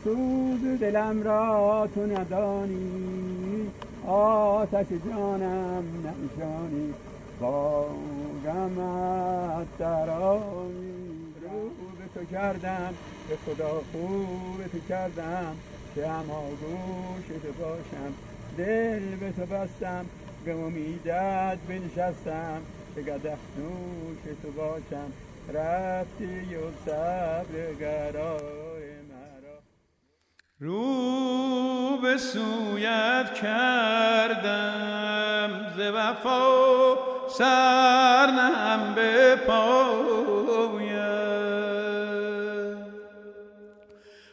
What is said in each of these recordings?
سوز دلم را تو ندانی، آتش جانم ننشانی، با غمت درانی. رو به تو کردم به خدا خوب تو کردم، که هماگوش تو باشم. دل به تو بستم به امیدت بنشستم، که قدح نوش تو باشم. رفتی و صبر قرار مرا. رو به سویت کردم ز وفا سر نهم به پایت.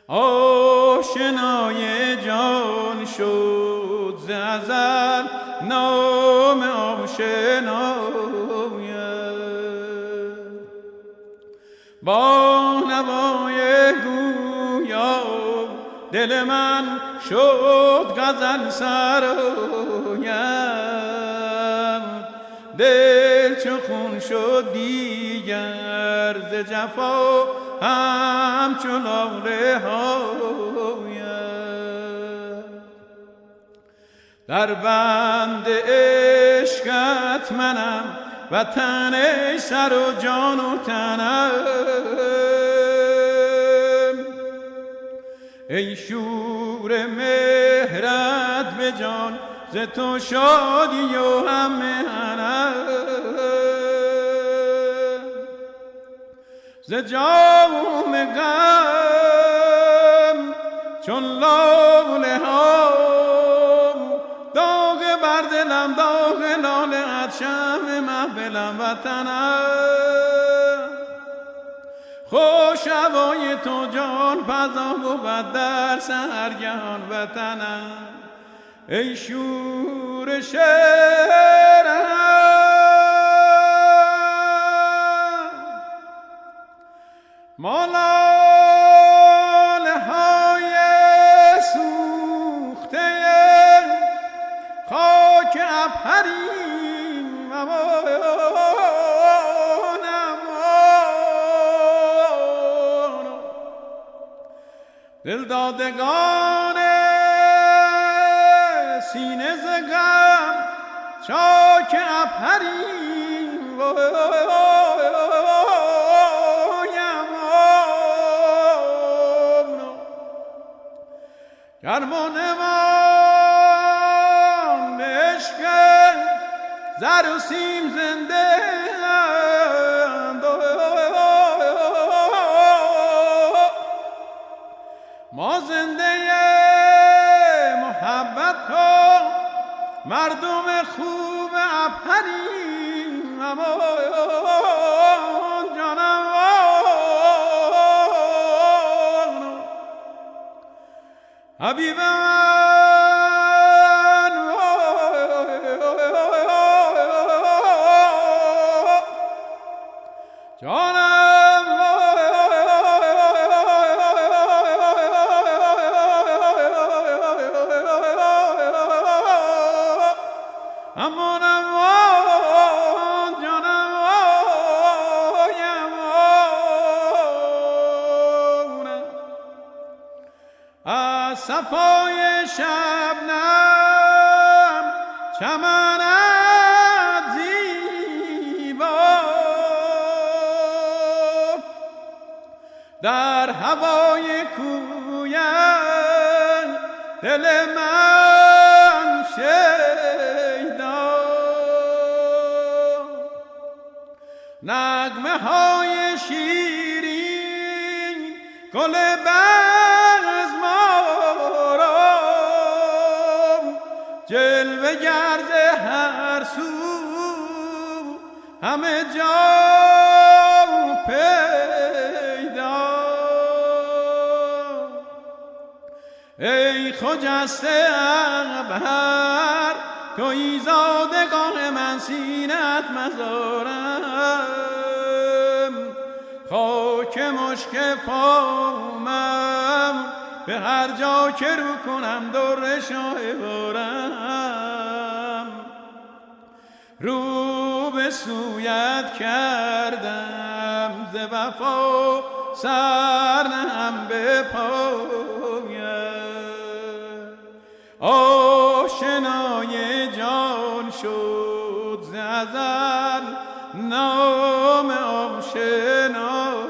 آشنای جان شد ز ازل نام آشنایت. با نوای گویا دل من شد غزل سرایم. دل چو خون شد دیگر ز جفا همچو لاله هایم. در بند عشقت منم وطن سر و جان و تنم. ای شور مهرت به جان ز تو شادی و هم محنت. ز جام غم چون لاله ها داغ بر دلم، داغ لاله ات شمع محفلم وطنم. خوش هوای تو جان فضا بود در سحرگهان وطنم. ای شور شعرم ما لاله های سوخته خاک عبهریم دلدادگان سینه ز غم چاک عبهریم. گرمانمان عشق زر و سیم زنده ما زنده محبت ها مردم خوب عبهریم. امان جانم حبیب من جانم امان امان جانم از صفای شبنم چمنت زیبا در هوای کویت دل من شیدا. نغمه های شیرین گل بزم را جلوه گرد هر سو همه جا پیدا. ای خجسته عبهر تویی زادگاه من، سینت مزارم خاک مشک پامم به هر جا که رو کنم در شاه بارم. رو به سویت کردم ز وفا سر نهم به پای آشنای جان شد ز ازل نام آشنا